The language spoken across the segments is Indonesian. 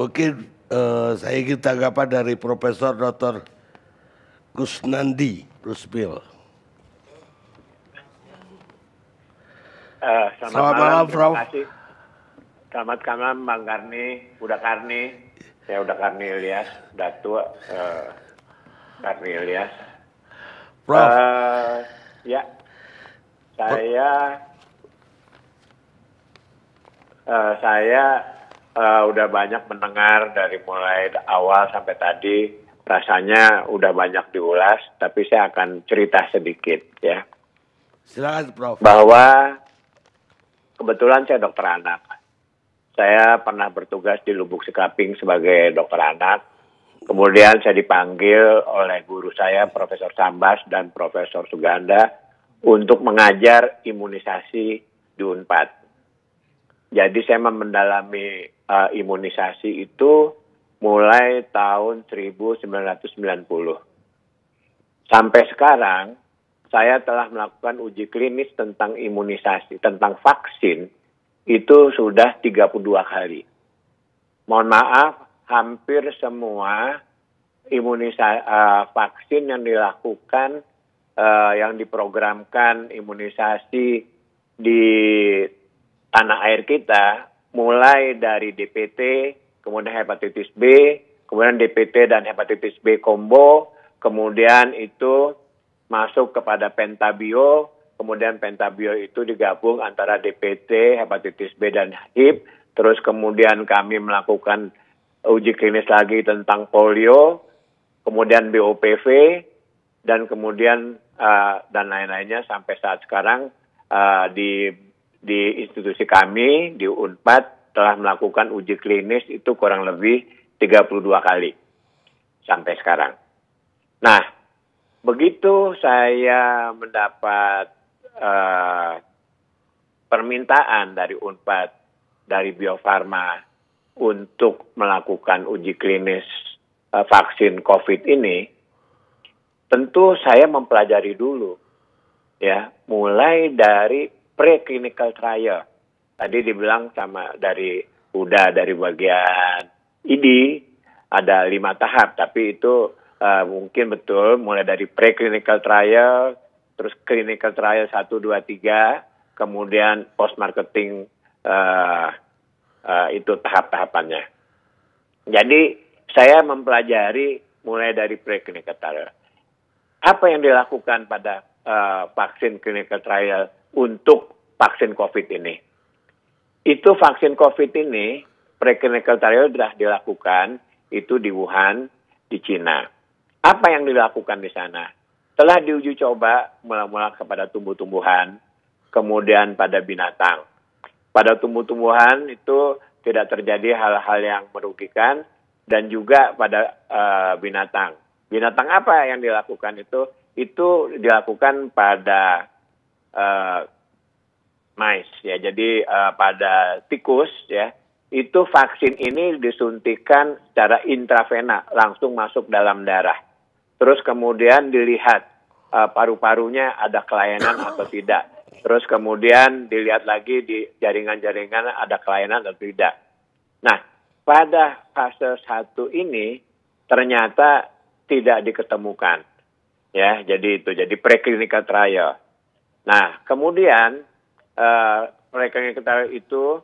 Mungkin saya ingin tanggapan dari Profesor Dr. Kusnandi Rusmil. Selamat malam, Prof. Terima kasih. Selamat malam, Bang Karni, Uda Karni. Saya Uda Karni Ilyas, Datuk Karni Ilyas. Prof. Ya, saya udah banyak mendengar dari mulai awal sampai tadi. Rasanya udah banyak diulas, tapi saya akan cerita sedikit ya. Silakan, Prof. Bahwa kebetulan saya dokter anak. Saya pernah bertugas di Lubuk Sekaping sebagai dokter anak. Kemudian saya dipanggil oleh guru saya, Profesor Sambas dan Profesor Suganda, untuk mengajar imunisasi di UNPAD. Jadi saya mendalami imunisasi itu mulai tahun 1990. Sampai sekarang, saya telah melakukan uji klinis tentang imunisasi, tentang vaksin, itu sudah 32 kali. Mohon maaf, hampir semua vaksin yang dilakukan, yang diprogramkan imunisasi di tanah air kita, mulai dari DPT, kemudian hepatitis B, kemudian DPT dan hepatitis B combo, kemudian itu masuk kepada pentabio, kemudian pentabio itu digabung antara DPT, hepatitis B dan HIV, terus kemudian kami melakukan uji klinis lagi tentang polio, kemudian BOPV, dan kemudian dan lain-lainnya sampai saat sekarang di institusi kami, di UNPAD, telah melakukan uji klinis itu kurang lebih 32 kali sampai sekarang. Nah, begitu saya mendapat permintaan dari UNPAD, dari Bio Farma untuk melakukan uji klinis vaksin COVID ini, tentu saya mempelajari dulu, ya, mulai dari preclinical trial. Tadi dibilang sama dari bagian ID ada 5 tahap, tapi itu mungkin betul mulai dari preclinical trial, terus clinical trial 1, 2, 3, kemudian post marketing itu tahap-tahapannya. Jadi saya mempelajari mulai dari preclinical trial. Apa yang dilakukan pada vaksin clinical trial untuk vaksin COVID ini? Itu vaksin COVID ini, preclinical trial sudah dilakukan, itu di Wuhan, di Cina. Apa yang dilakukan di sana? Telah diuji coba mula-mula kepada tumbuh-tumbuhan, kemudian pada binatang. Pada tumbuh-tumbuhan itu tidak terjadi hal-hal yang merugikan, dan juga pada binatang. Binatang apa yang dilakukan itu? Itu dilakukan pada mice, ya. Jadi pada tikus, ya, itu vaksin ini disuntikan secara intravena, langsung masuk dalam darah. Terus kemudian dilihat paru-parunya ada kelainan atau tidak. Terus kemudian dilihat lagi di jaringan-jaringan ada kelainan atau tidak. Nah, pada fase 1 ini ternyata tidak diketemukan. Ya, jadi itu jadi preclinical trial. Nah, kemudian preclinical trial itu,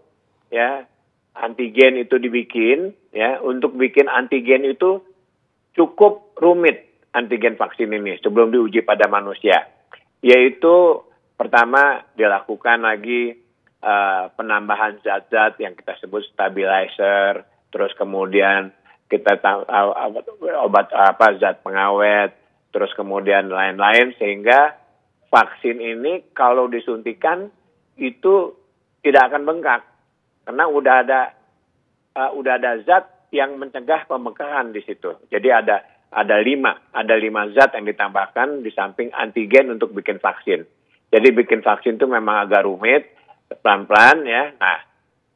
ya, antigen itu dibikin, ya. Untuk bikin antigen itu cukup rumit, antigen vaksin ini sebelum diuji pada manusia. Yaitu pertama dilakukan lagi penambahan zat-zat yang kita sebut stabilizer, terus kemudian kita obat zat pengawet, terus kemudian lain-lain, sehingga vaksin ini kalau disuntikan itu tidak akan bengkak karena udah ada zat yang mencegah pembengkakan di situ. Jadi ada 5 zat yang ditambahkan di samping antigen untuk bikin vaksin. Jadi bikin vaksin itu memang agak rumit, pelan-pelan, ya. Nah,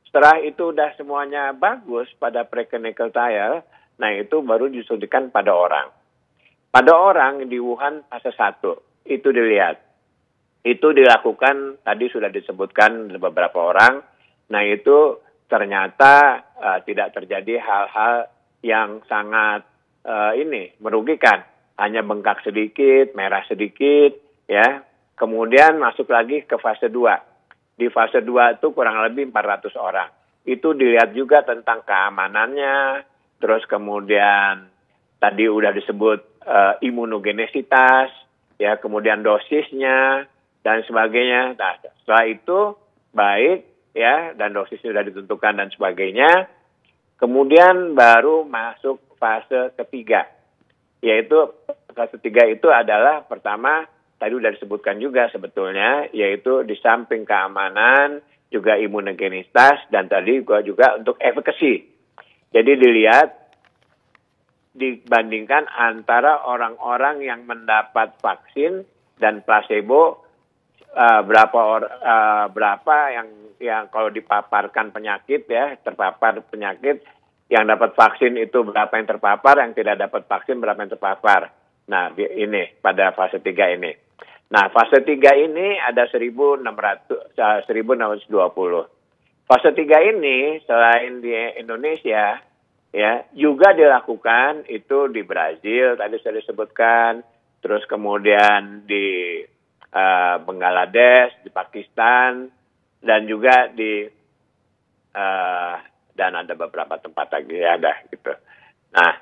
setelah itu udah semuanya bagus pada preclinical trial, nah itu baru disuntikan pada orang. Pada orang di Wuhan fase 1 itu dilihat. Itu dilakukan, tadi sudah disebutkan beberapa orang. Nah itu ternyata tidak terjadi hal-hal yang sangat merugikan. Hanya bengkak sedikit, merah sedikit, ya. Kemudian masuk lagi ke fase 2. Di fase 2 itu kurang lebih 400 orang. Itu dilihat juga tentang keamanannya, terus kemudian tadi udah disebut imunogenesitas, ya, kemudian dosisnya dan sebagainya. Nah, setelah itu baik, ya, dan dosisnya sudah ditentukan dan sebagainya. Kemudian baru masuk fase ketiga, yaitu fase 3 itu adalah pertama tadi sudah disebutkan juga sebetulnya, yaitu di samping keamanan juga imunogenitas dan tadi juga untuk efekasi. Jadi dibandingkan antara orang-orang yang mendapat vaksin dan placebo, berapa yang kalau dipaparkan penyakit, ya, terpapar penyakit, yang dapat vaksin itu berapa yang terpapar, yang tidak dapat vaksin berapa yang terpapar. Nah, ini pada fase 3 ini. Nah, fase 3 ini ada 1.620. Fase 3 ini selain di Indonesia, ya, juga dilakukan itu di Brazil, tadi sudah disebutkan, terus kemudian di Bangladesh, di Pakistan, dan juga di dan ada beberapa tempat lagi ada gitu. Nah,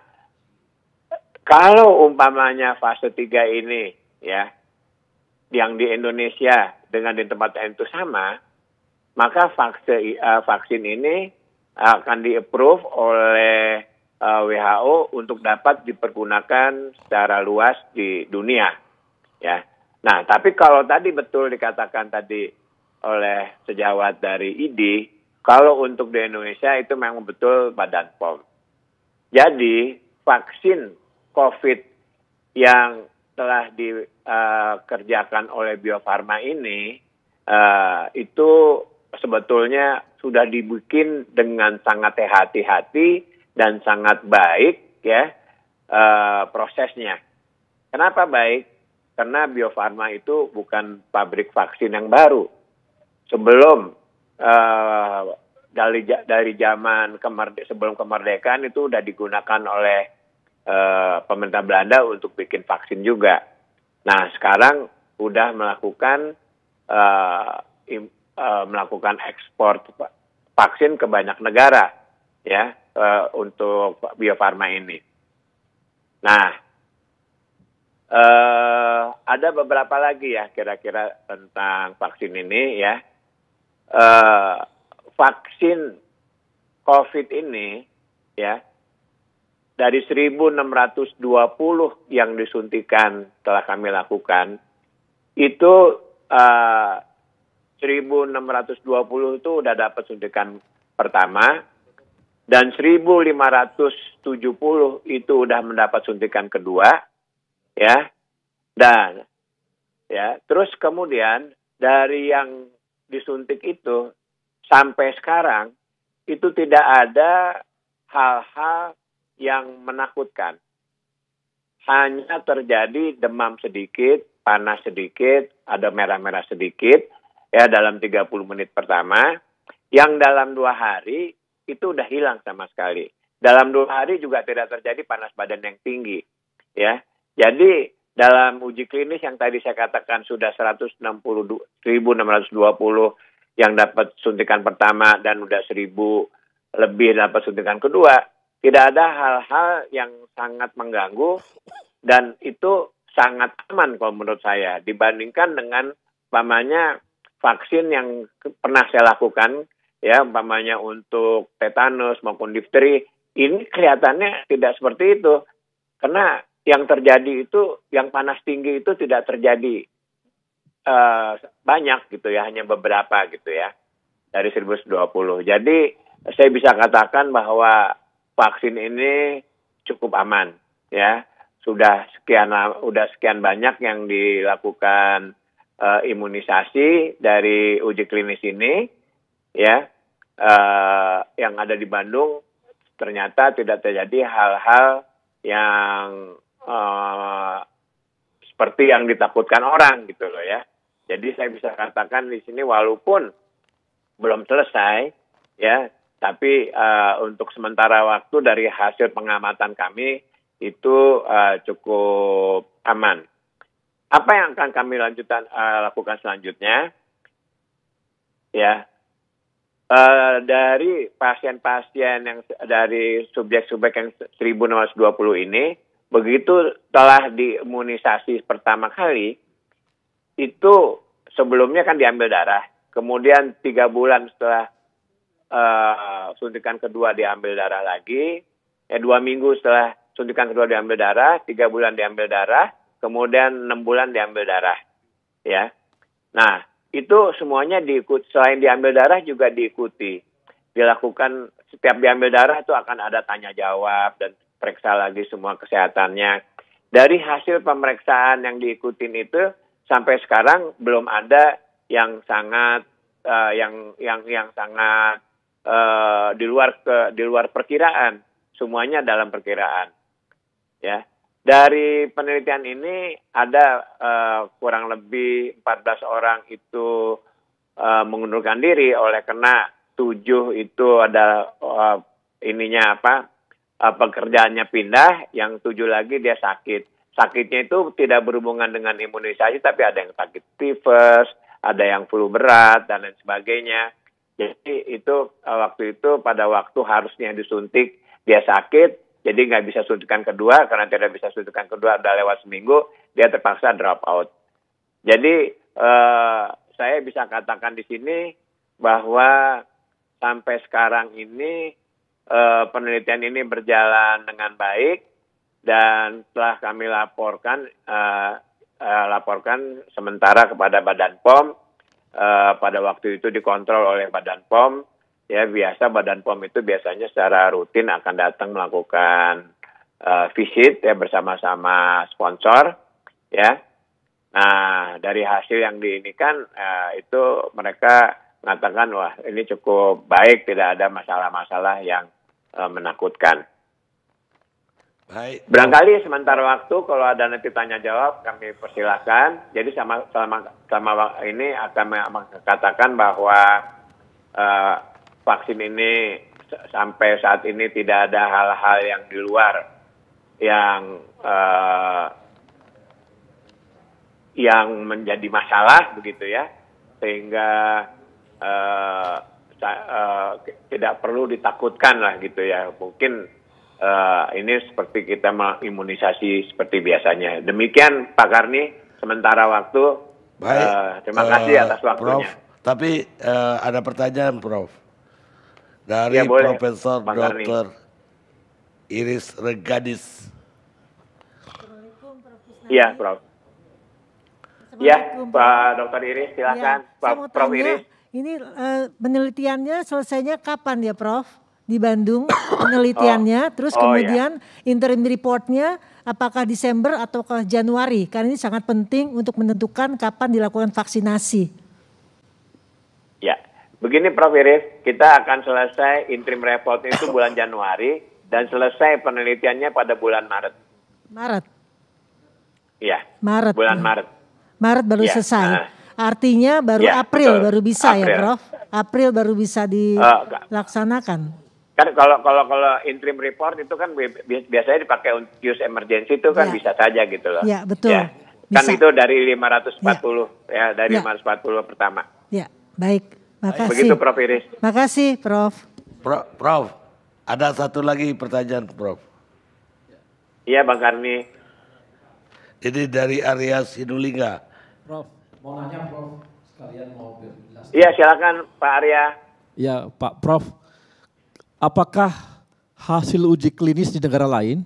kalau umpamanya fase 3 ini, ya, yang di Indonesia dengan di tempat lain itu sama, maka vaksin ini akan di-approve oleh WHO untuk dapat dipergunakan secara luas di dunia, ya. Nah, tapi kalau tadi betul dikatakan tadi oleh sejawat dari ID, kalau untuk di Indonesia itu memang betul Badan POM. Jadi vaksin COVID yang telah dikerjakan oleh Bio Farma ini itu sebetulnya sudah dibikin dengan sangat hati-hati dan sangat baik, ya, prosesnya. Kenapa baik? Karena Bio Farma itu bukan pabrik vaksin yang baru. Sebelum dari zaman sebelum kemerdekaan itu sudah digunakan oleh pemerintah Belanda untuk bikin vaksin juga. Nah, sekarang sudah melakukan ekspor vaksin ke banyak negara, ya, untuk Bio Farma ini. Nah, ada beberapa lagi, ya, kira-kira tentang vaksin ini, ya. Vaksin COVID ini, ya, dari 1.620 yang disuntikan telah kami lakukan, itu 1.620 itu udah dapat suntikan pertama, dan 1.570 itu udah mendapat suntikan kedua, ya. Dan, ya, terus kemudian dari yang disuntik itu sampai sekarang itu tidak ada hal-hal yang menakutkan. Hanya terjadi demam sedikit, panas sedikit, ada merah-merah sedikit, ya, dalam 30 menit pertama. Yang dalam 2 hari itu udah hilang sama sekali. Dalam 2 hari juga tidak terjadi panas badan yang tinggi, ya. Jadi dalam uji klinis yang tadi saya katakan sudah 1.620 yang dapat suntikan pertama dan udah 1.000 lebih dapat suntikan kedua, tidak ada hal-hal yang sangat mengganggu dan itu sangat aman kalau menurut saya dibandingkan dengan umpamanya vaksin yang pernah saya lakukan, ya, umpamanya untuk tetanus maupun difteri, ini kelihatannya tidak seperti itu. Karena yang terjadi itu, yang panas tinggi itu tidak terjadi banyak gitu, ya, hanya beberapa gitu, ya, dari 1.020. Jadi saya bisa katakan bahwa vaksin ini cukup aman, ya. Sudah sekian banyak yang dilakukan imunisasi dari uji klinis ini, ya, yang ada di Bandung, ternyata tidak terjadi hal-hal yang seperti yang ditakutkan orang gitu loh, ya. Jadi saya bisa katakan di sini walaupun belum selesai, ya, Tapi untuk sementara waktu dari hasil pengamatan kami itu cukup aman. Apa yang akan kami lakukan selanjutnya? Ya, dari pasien-pasien yang dari subjek-subjek yang 1.620 ini, begitu telah diimunisasi pertama kali, itu sebelumnya kan diambil darah, kemudian 3 bulan setelah suntikan kedua diambil darah lagi, 2 minggu setelah suntikan kedua diambil darah, 3 bulan diambil darah, kemudian 6 bulan diambil darah, ya. Nah, itu semuanya diikuti, selain diambil darah juga diikuti. Dilakukan setiap diambil darah itu akan ada tanya jawab dan periksa lagi semua kesehatannya. Dari hasil pemeriksaan yang diikutin itu sampai sekarang belum ada yang sangat yang sangat di luar perkiraan. Semuanya dalam perkiraan. Ya. Dari penelitian ini ada kurang lebih 14 orang itu mengundurkan diri oleh karena 7 itu ada pekerjaannya pindah, yang 7 lagi dia sakit. Sakitnya itu tidak berhubungan dengan imunisasi, tapi ada yang sakit tifus, ada yang flu berat dan lain sebagainya. Jadi itu pada waktu harusnya disuntik dia sakit. Jadi nggak bisa suntikan kedua, karena tidak bisa suntikan kedua udah lewat seminggu, dia terpaksa drop out. Jadi saya bisa katakan di sini bahwa sampai sekarang ini penelitian ini berjalan dengan baik, dan telah kami laporkan sementara kepada Badan POM. Pada waktu itu dikontrol oleh Badan POM. Ya, biasa Badan POM itu biasanya secara rutin akan datang melakukan visit ya bersama-sama sponsor, ya. Nah, dari hasil yang diinikan itu mereka mengatakan wah ini cukup baik, tidak ada masalah-masalah yang menakutkan. Baik. Barangkali sementara waktu kalau ada nanti tanya jawab kami persilakan. Jadi selama ini akan mengatakan bahwa vaksin ini sampai saat ini tidak ada hal-hal yang di luar yang menjadi masalah begitu ya, sehingga tidak perlu ditakutkan lah gitu ya. Mungkin ini seperti kita mengimunisasi seperti biasanya. Demikian Pak Karni sementara waktu. Baik. Terima kasih atas waktunya. Prof, tapi ada pertanyaan Prof. Dari Ya, boleh, Profesor Pak Karni. Dr. Iris Regadis. Iya, Prof. Ya, Pak Dr. Iris, silakan. Ya, saya mau Prof. tanya, Iris. ini penelitiannya selesainya kapan ya Prof? Di Bandung penelitiannya, terus kemudian interim reportnya apakah Desember ataukah Januari? Karena ini sangat penting untuk menentukan kapan dilakukan vaksinasi. Ya, begini Prof. Iris, kita akan selesai interim report itu bulan Januari dan selesai penelitiannya pada bulan Maret. Maret? Iya, Maret. bulan Maret. Maret baru selesai. Artinya baru April betul. baru bisa April. ya Prof? April baru bisa dilaksanakan. Kan kalau interim report itu kan biasanya dipakai use emergency itu kan bisa saja gitu loh. Ya, betul. Ya. Bisa. Kan itu dari 540 dari 540 pertama. Ya, baik. Makasih. Begitu Prof. Iris. Makasih Prof. Prof, ada satu lagi pertanyaan Prof. Iya Bang Karni. Ini dari Arya Sinulinga. Prof, mau nanya Prof, sekalian mau jelas. Iya silakan Pak Arya. Ya Pak Prof, apakah hasil uji klinis di negara lain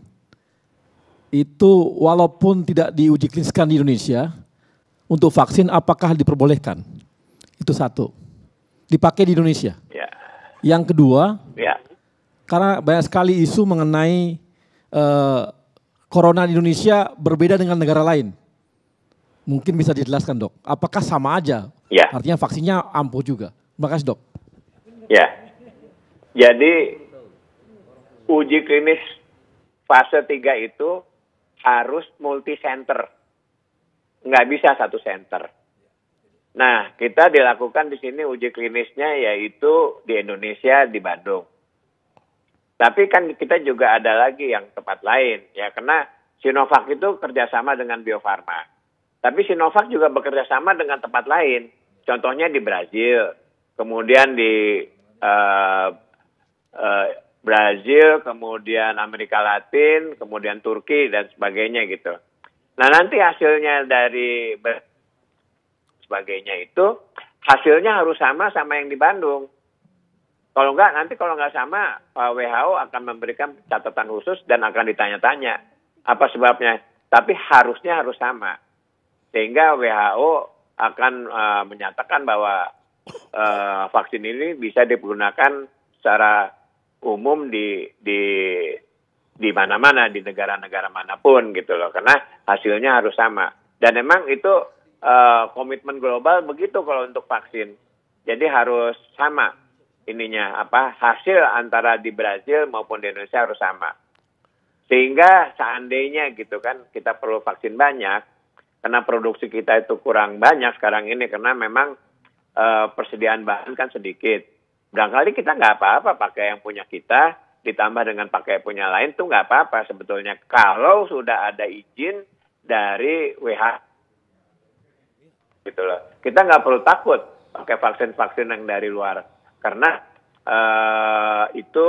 itu walaupun tidak diuji kliniskan di Indonesia untuk vaksin apakah diperbolehkan? Itu satu, dipakai di Indonesia. Ya. Yang kedua, Ya. karena banyak sekali isu mengenai corona di Indonesia berbeda dengan negara lain. Mungkin bisa dijelaskan dok, apakah sama aja? Ya. Artinya vaksinnya ampuh juga. Terima kasih dok. Ya. Jadi uji klinis fase 3 itu harus multi center. Nggak bisa satu center. Nah, kita dilakukan di sini uji klinisnya yaitu di Indonesia, di Bandung. Tapi kan kita juga ada lagi yang tempat lain, ya, karena Sinovac itu kerjasama dengan Bio Farma. Tapi Sinovac juga bekerja sama dengan tempat lain. Contohnya di Brazil, kemudian di Brazil, kemudian Amerika Latin, kemudian Turki, dan sebagainya gitu. Nah, nanti hasilnya dari sebagainya itu, hasilnya harus sama yang di Bandung. Kalau nggak sama, WHO akan memberikan catatan khusus dan akan ditanya-tanya apa sebabnya. Tapi harusnya harus sama. Sehingga WHO akan menyatakan bahwa vaksin ini bisa digunakan secara umum di mana-mana, di negara-negara manapun gitu loh, karena hasilnya harus sama. Dan memang itu komitmen global begitu kalau untuk vaksin. Jadi harus sama ininya, hasil antara di Brazil maupun di Indonesia harus sama. Sehingga seandainya gitu kan kita perlu vaksin banyak, karena produksi kita itu kurang banyak sekarang ini karena memang persediaan bahan kan sedikit. Barangkali kita nggak apa-apa pakai yang punya kita, ditambah dengan pakai punya lain tuh nggak apa-apa sebetulnya. Kalau sudah ada izin dari WHO, gitu loh. Kita nggak perlu takut pakai vaksin-vaksin yang dari luar, karena itu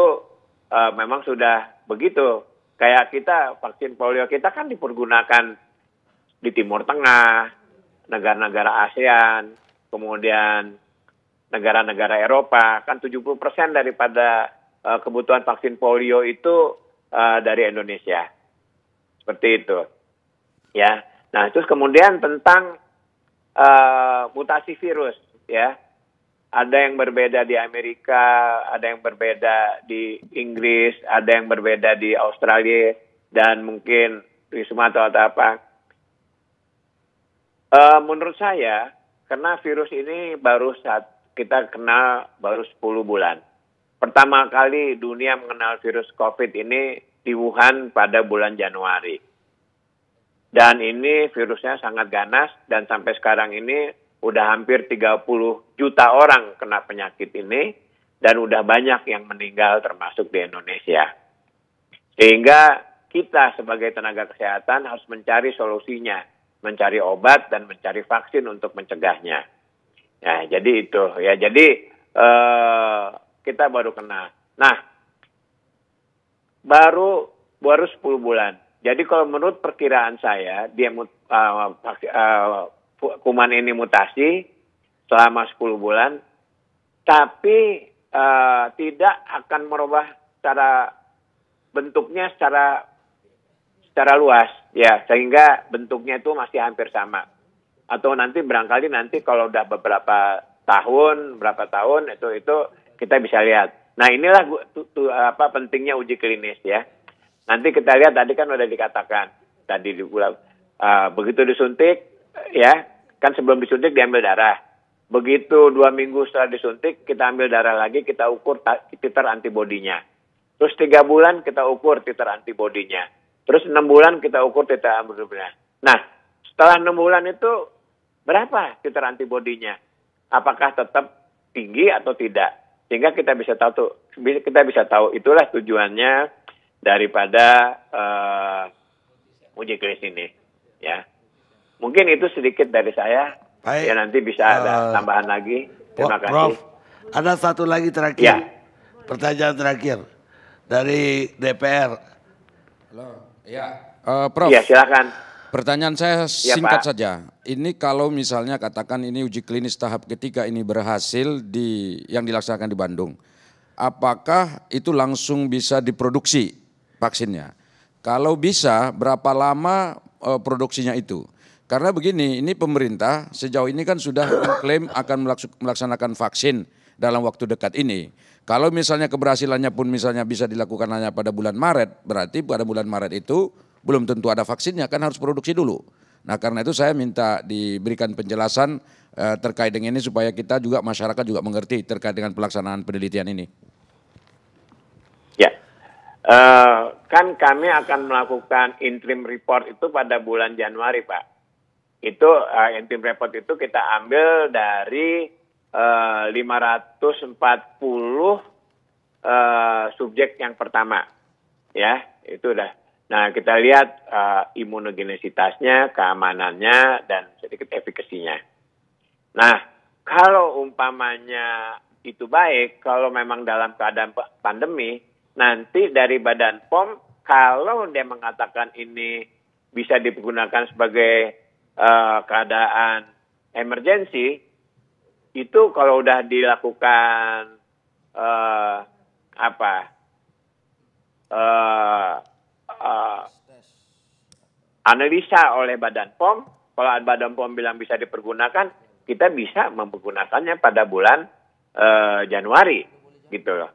memang sudah begitu. Kayak kita vaksin polio kita kan dipergunakan di Timur Tengah, negara-negara ASEAN, kemudian negara-negara Eropa, kan 70% daripada kebutuhan vaksin polio itu dari Indonesia. Seperti itu. Ya. Nah, terus kemudian tentang mutasi virus, ya. Ada yang berbeda di Amerika, ada yang berbeda di Inggris, ada yang berbeda di Australia, dan mungkin di Sumatera atau apa. Menurut saya, karena virus ini kita kenal baru 10 bulan. Pertama kali dunia mengenal virus COVID ini di Wuhan pada bulan Januari. Dan ini virusnya sangat ganas dan sampai sekarang ini udah hampir 30 juta orang kena penyakit ini dan udah banyak yang meninggal termasuk di Indonesia. Sehingga kita sebagai tenaga kesehatan harus mencari solusinya, mencari obat dan mencari vaksin untuk mencegahnya. Ya, jadi itu ya. Jadi kita baru kena. Nah, baru 10 bulan. Jadi kalau menurut perkiraan saya, kuman ini mutasi selama 10 bulan, tapi tidak akan merubah bentuknya secara luas, ya, sehingga bentuknya itu masih hampir sama. Atau barangkali kalau udah beberapa tahun itu kita bisa lihat. Nah, inilah pentingnya uji klinis, ya. Nanti kita lihat, tadi kan udah dikatakan tadi begitu disuntik, ya, kan sebelum disuntik diambil darah. Begitu 2 minggu setelah disuntik kita ambil darah lagi, kita ukur titer antibodinya. Terus 3 bulan kita ukur titer antibodinya. Terus 6 bulan kita ukur titer antibodinya. Nah, setelah 6 bulan itu berapa titer antibodinya? Apakah tetap tinggi atau tidak? Sehingga kita bisa tahu itulah tujuannya daripada uji klinis ini, ya. Mungkin itu sedikit dari saya. Baik. Ya, nanti bisa ada tambahan lagi. Terima kasih. Prof, ada satu lagi terakhir. Ya. Pertanyaan terakhir dari DPR. Halo, ya, Prof. Ya, silakan. Pertanyaan saya singkat Pak. saja. Ini kalau misalnya katakan ini uji klinis tahap ketiga ini berhasil yang dilaksanakan di Bandung, apakah itu langsung bisa diproduksi vaksinnya? Kalau bisa, berapa lama produksinya itu? Karena begini, ini pemerintah sejauh ini kan sudah mengklaim akan melaksanakan vaksin dalam waktu dekat ini. Kalau misalnya keberhasilannya pun misalnya bisa dilakukan hanya pada bulan Maret, berarti pada bulan Maret itu belum tentu ada vaksinnya, kan harus produksi dulu. Nah, karena itu saya minta diberikan penjelasan terkait dengan ini supaya kita juga, masyarakat juga mengerti terkait dengan pelaksanaan penelitian ini. Ya, kan kami akan melakukan interim report itu pada bulan Januari, Pak. Itu interim report itu kita ambil dari 540 subjek yang pertama, ya itu udah. Nah kita lihat imunogenisitasnya, keamanannya, dan sedikit efikasinya. Nah kalau umpamanya itu baik, kalau memang dalam keadaan pandemi, nanti dari Badan POM kalau dia mengatakan ini bisa digunakan sebagai keadaan emergensi, itu kalau udah dilakukan analisa oleh Badan POM, kalau Badan POM bilang bisa dipergunakan, kita bisa mempergunakannya pada bulan Januari, gitu loh.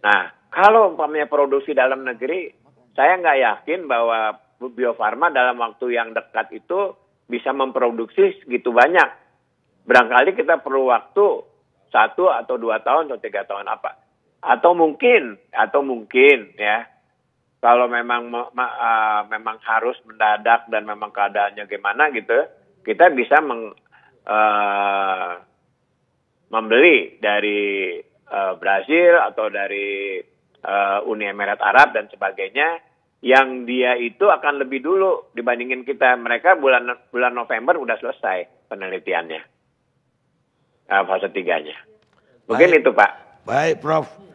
Nah, kalau umpamanya produksi dalam negeri, saya nggak yakin bahwa Bio Farma dalam waktu yang dekat itu bisa memproduksi segitu banyak. Barangkali kita perlu waktu 1 atau 2 tahun atau 3 tahun apa. Atau mungkin ya, kalau memang memang harus mendadak dan memang keadaannya gimana gitu, kita bisa membeli dari Brasil atau dari Uni Emirat Arab dan sebagainya, yang dia itu akan lebih dulu dibandingin kita. Mereka bulan November udah selesai penelitiannya, fase 3-nya. Mungkin itu Pak. Baik Prof.